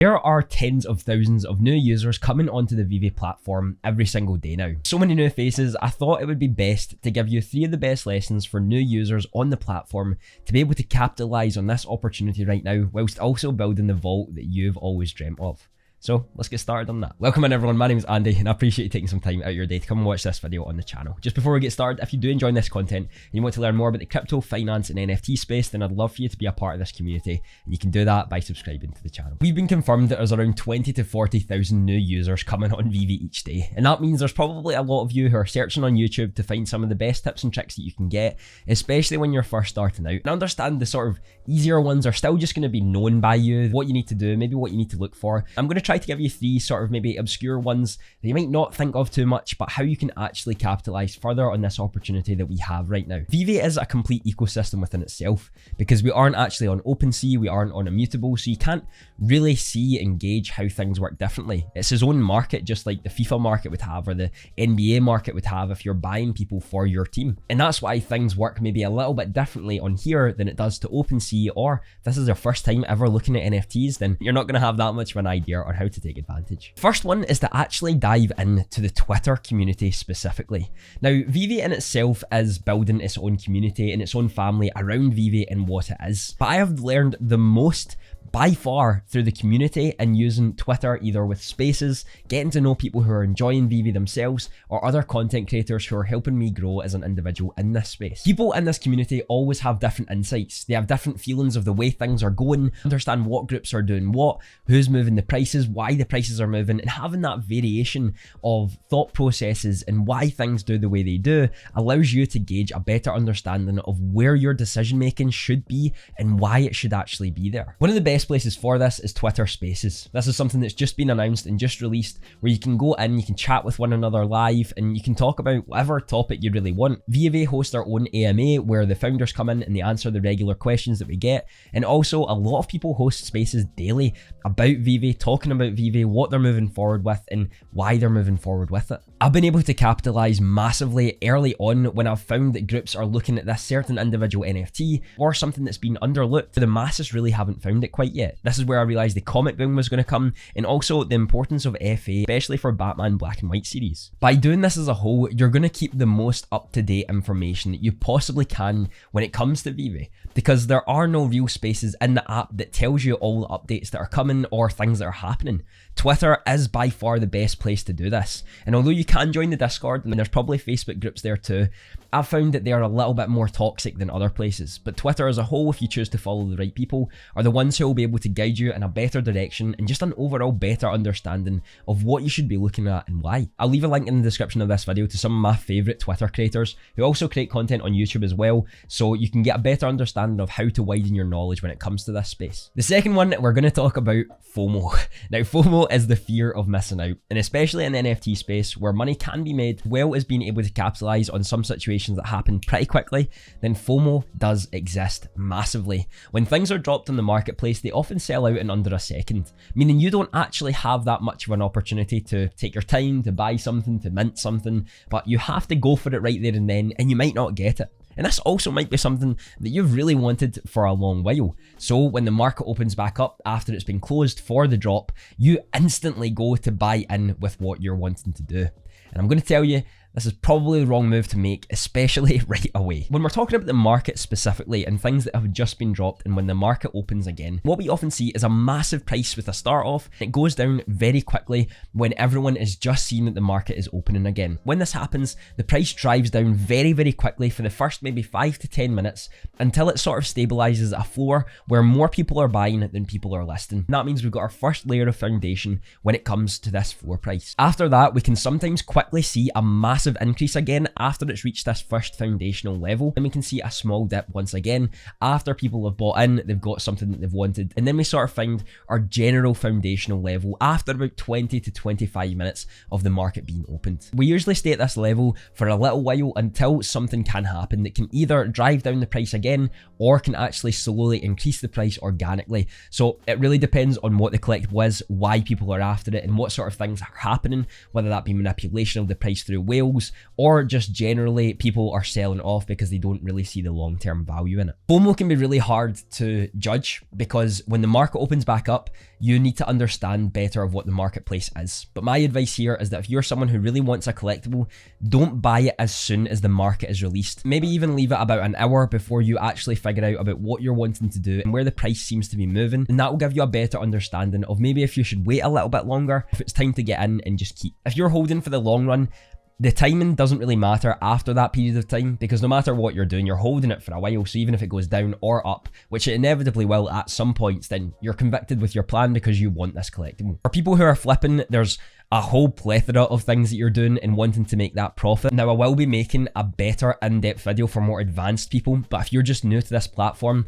There are tens of thousands of new users coming onto the VeVe platform every single day now. So many new faces, I thought it would be best to give you 3 of the best lessons for new users on the platform to be able to capitalize on this opportunity right now, whilst also building the vault that you've always dreamt of. So let's get started on that. Welcome in everyone, my name is Andy and I appreciate you taking some time out of your day to come and watch this video on the channel. Just before we get started, if you do enjoy this content and you want to learn more about the crypto, finance and NFT space, then I'd love for you to be a part of this community, and you can do that by subscribing to the channel. We've been confirmed that there's around 20 to 40,000 new users coming on VeVe each day, and that means there's probably a lot of you who are searching on YouTube to find some of the best tips and tricks that you can get, especially when you're first starting out. And I understand the sort of easier ones are still just going to be known by you, what you need to do, maybe what you need to look for. I'm going to try to give you 3 sort of maybe obscure ones that you might not think of too much, but how you can actually capitalize further on this opportunity that we have right now. VeVe is a complete ecosystem within itself because we aren't actually on OpenSea, we aren't on Immutable, so you can't really see and gauge how things work differently. It's its own market, just like the FIFA market would have or the NBA market would have if you're buying people for your team. And that's why things work maybe a little bit differently on here than it does to OpenSea, or if this is your first time ever looking at NFTs, then you're not going to have that much of an idea on how to take advantage. First one is to actually dive into the Twitter community specifically. Now, VeVe in itself is building its own community and its own family around VeVe and what it is. But I have learned the most by far through the community and using Twitter either with spaces, getting to know people who are enjoying VeVe themselves, or other content creators who are helping me grow as an individual in this space. People in this community always have different insights. They have different feelings of the way things are going, understand what groups are doing what, who's moving the prices, why the prices are moving, and having that variation of thought processes and why things do the way they do allows you to gauge a better understanding of where your decision making should be and why it should actually be there. One of the best places for this is Twitter Spaces. This is something that's just been announced and just released, where you can go in, you can chat with one another live, and you can talk about whatever topic you really want. VeVe hosts their own AMA where the founders come in and they answer the regular questions that we get, and also a lot of people host spaces daily about VeVe, talking about VeVe, what they're moving forward with and why they're moving forward with it. I've been able to capitalize massively early on when I've found that groups are looking at this certain individual NFT or something that's been underlooked. The masses really haven't found it quite yet. This is where I realized the comic boom was going to come, and also the importance of FA, especially for Batman Black and White series. By doing this as a whole, you're going to keep the most up-to-date information that you possibly can when it comes to VeVe, because there are no real spaces in the app that tells you all the updates that are coming or things that are happening. Twitter is by far the best place to do this, and although you can join the Discord, and there's probably Facebook groups there too, I've found that they are a little bit more toxic than other places. But Twitter as a whole, if you choose to follow the right people, are the ones who will be able to guide you in a better direction and just an overall better understanding of what you should be looking at and why. I'll leave a link in the description of this video to some of my favorite Twitter creators who also create content on YouTube as well, so you can get a better understanding of how to widen your knowledge when it comes to this space. The second one, we're going to talk about FOMO. Now, FOMO is the fear of missing out, and especially in the NFT space where money can be made, well as being able to capitalize on some situations that happen pretty quickly, then FOMO does exist massively. When things are dropped on the marketplace, they often sell out in under a second, meaning you don't actually have that much of an opportunity to take your time to buy something, to mint something, but you have to go for it right there and then, and you might not get it. And this also might be something that you've really wanted for a long while. So when the market opens back up after it's been closed for the drop, you instantly go to buy in with what you're wanting to do. And I'm going to tell you, this is probably the wrong move to make, especially right away. When we're talking about the market specifically and things that have just been dropped and when the market opens again, what we often see is a massive price with a start off. It goes down very quickly when everyone is just seeing that the market is opening again. When this happens, the price drives down very, very quickly for the first maybe 5 to 10 minutes until it sort of stabilizes at a floor where more people are buying than people are listing. And that means we've got our first layer of foundation when it comes to this floor price. After that, we can sometimes quickly see a massive increase again after it's reached this first foundational level, and we can see a small dip once again after people have bought in, they've got something that they've wanted, and then we sort of find our general foundational level after about 20 to 25 minutes of the market being opened. We usually stay at this level for a little while until something can happen that can either drive down the price again or can actually slowly increase the price organically. So it really depends on what the collectible is, why people are after it, and what sort of things are happening, whether that be manipulation of the price through whales, deals, or just generally people are selling off because they don't really see the long-term value in it. FOMO can be really hard to judge because when the market opens back up, you need to understand better of what the marketplace is. But my advice here is that if you're someone who really wants a collectible, don't buy it as soon as the market is released. Maybe even leave it about an hour before you actually figure out about what you're wanting to do and where the price seems to be moving. And that will give you a better understanding of maybe if you should wait a little bit longer, if it's time to get in and just keep. If you're holding for the long run, the timing doesn't really matter after that period of time, because no matter what you're doing, you're holding it for a while. So even if it goes down or up, which it inevitably will at some points, then you're convicted with your plan because you want this collectible. For people who are flipping, there's a whole plethora of things that you're doing and wanting to make that profit. Now, I will be making a better in-depth video for more advanced people, but if you're just new to this platform,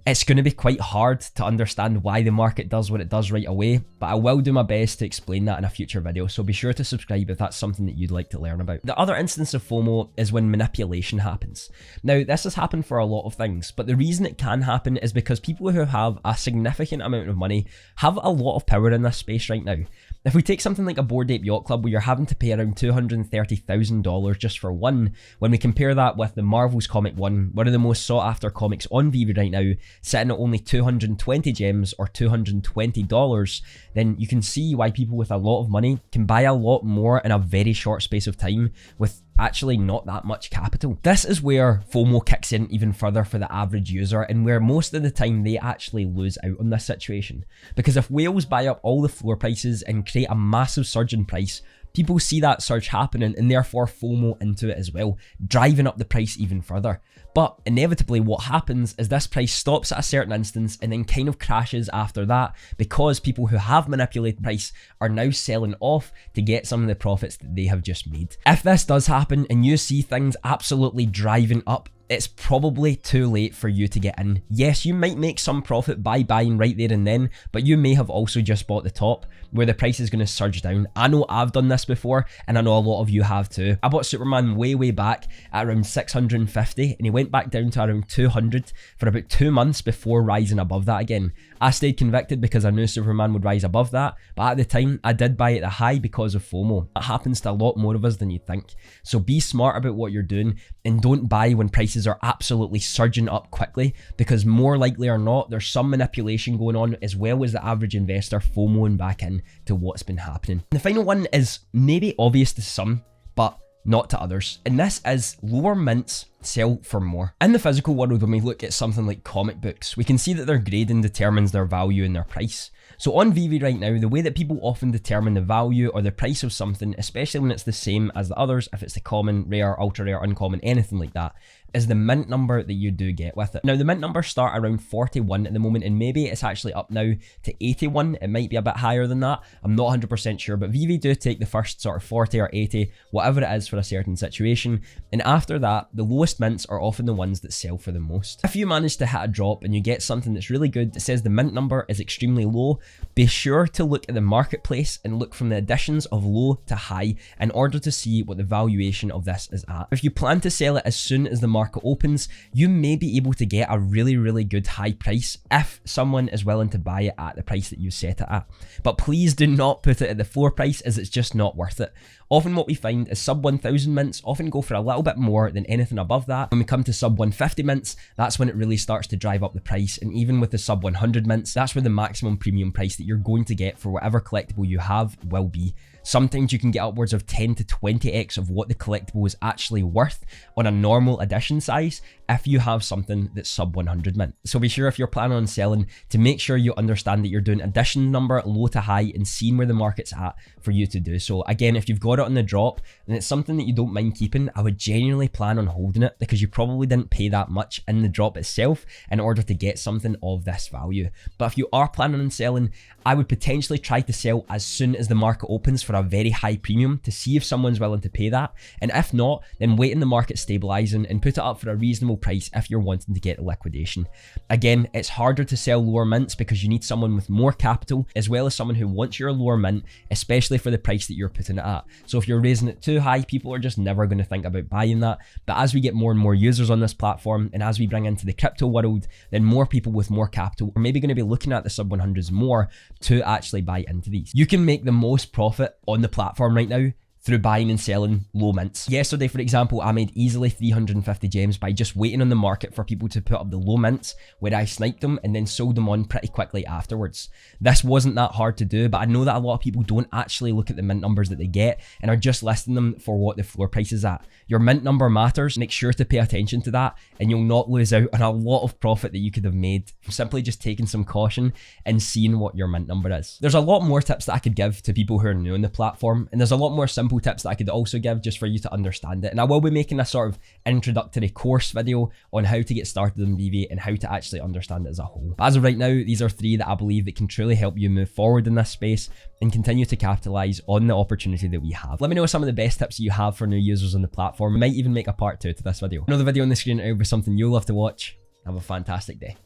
it's going to be quite hard to understand why the market does what it does right away, but I will do my best to explain that in a future video, so be sure to subscribe if that's something that you'd like to learn about. The other instance of FOMO is when manipulation happens. Now, this has happened for a lot of things, but the reason it can happen is because people who have a significant amount of money have a lot of power in this space right now. If we take something like a Bored Ape Yacht Club where you're having to pay around $230,000 just for one, when we compare that with the Marvel's Comic One, one of the most sought after comics on VeVe right now, sitting at only 220 gems or $220, then you can see why people with a lot of money can buy a lot more in a very short space of time with actually not that much capital. This is where FOMO kicks in even further for the average user, and where most of the time they actually lose out on this situation. Because if whales buy up all the floor prices and create a massive surge in price, people see that surge happening and therefore FOMO into it as well, driving up the price even further. But inevitably what happens is this price stops at a certain instance and then kind of crashes after that, because people who have manipulated price are now selling off to get some of the profits that they have just made. If this does happen and you see things absolutely driving up, it's probably too late for you to get in. Yes, you might make some profit by buying right there and then, but you may have also just bought the top where the price is going to surge down. I know I've done this before, and I know a lot of you have too. I bought Superman way back at around 650, and he went back down to around 200 for about 2 months before rising above that again. I stayed convicted because I knew Superman would rise above that, but at the time I did buy at the high because of FOMO. That happens to a lot more of us than you think. So be smart about what you're doing and don't buy when prices are absolutely surging up quickly, because more likely or not there's some manipulation going on, as well as the average investor FOMOing back in to what's been happening. And the final one is maybe obvious to some, but not to others, and this is lower mints sell for more. In the physical world, when we look at something like comic books, we can see that their grading determines their value and their price. So on VeVe right now, the way that people often determine the value or the price of something, especially when it's the same as the others, if it's the common, rare, ultra rare, uncommon, anything like that, is the mint number that you do get with it. Now, the mint numbers start around 41 at the moment, and maybe it's actually up now to 81. It might be a bit higher than that. I'm not 100% sure, but VeVe do take the first sort of 40 or 80, whatever it is for a certain situation. And after that, the lowest mints are often the ones that sell for the most. If you manage to hit a drop and you get something that's really good that says the mint number is extremely low, be sure to look at the marketplace and look from the additions of low to high in order to see what the valuation of this is at. If you plan to sell it as soon as the market opens, you may be able to get a really good high price if someone is willing to buy it at the price that you set it at. But please do not put it at the floor price, as it's just not worth it. Often what we find is sub 1000 mints often go for a little bit more than anything above that. When we come to sub 150 mints, that's when it really starts to drive up the price. And even with the sub 100 mints, that's where the maximum premium price that you're going to get for whatever collectible you have will be. Sometimes you can get upwards of 10 to 20x of what the collectible is actually worth on a normal edition size if you have something that's sub 100 mint. So be sure, if you're planning on selling, to make sure you understand that you're doing edition number low to high and seeing where the market's at for you to do so. Again, if you've got it on the drop and it's something that you don't mind keeping, I would genuinely plan on holding it, because you probably didn't pay that much in the drop itself in order to get something of this value. But if you are planning on selling, I would potentially try to sell as soon as the market opens for a very high premium to see if someone's willing to pay that. And if not, then wait in the market stabilizing and put it up for a reasonable price if you're wanting to get a liquidation. Again, it's harder to sell lower mints because you need someone with more capital, as well as someone who wants your lower mint, especially for the price that you're putting it at. So if you're raising it too high, people are just never going to think about buying that. But as we get more and more users on this platform, and as we bring into the crypto world, then more people with more capital are maybe going to be looking at the sub 100s more to actually buy into these. You can make the most profit on the platform right now through buying and selling low mints. Yesterday, for example, I made easily 350 gems by just waiting on the market for people to put up the low mints where I sniped them and then sold them on pretty quickly afterwards. This wasn't that hard to do, but I know that a lot of people don't actually look at the mint numbers that they get and are just listing them for what the floor price is at. Your mint number matters. Make sure to pay attention to that and you'll not lose out on a lot of profit that you could have made from simply just taking some caution and seeing what your mint number is. There's a lot more tips that I could give to people who are new on the platform, and there's a lot more simple tips that I could also give just for you to understand it. And I will be making a sort of introductory course video on how to get started in VeVe and how to actually understand it as a whole. But as of right now, these are 3 that I believe that can truly help you move forward in this space and continue to capitalize on the opportunity that we have. Let me know some of the best tips you have for new users on the platform. I might even make a part 2 to this video. Another video on the screen, it will be something you'll love to watch. Have a fantastic day.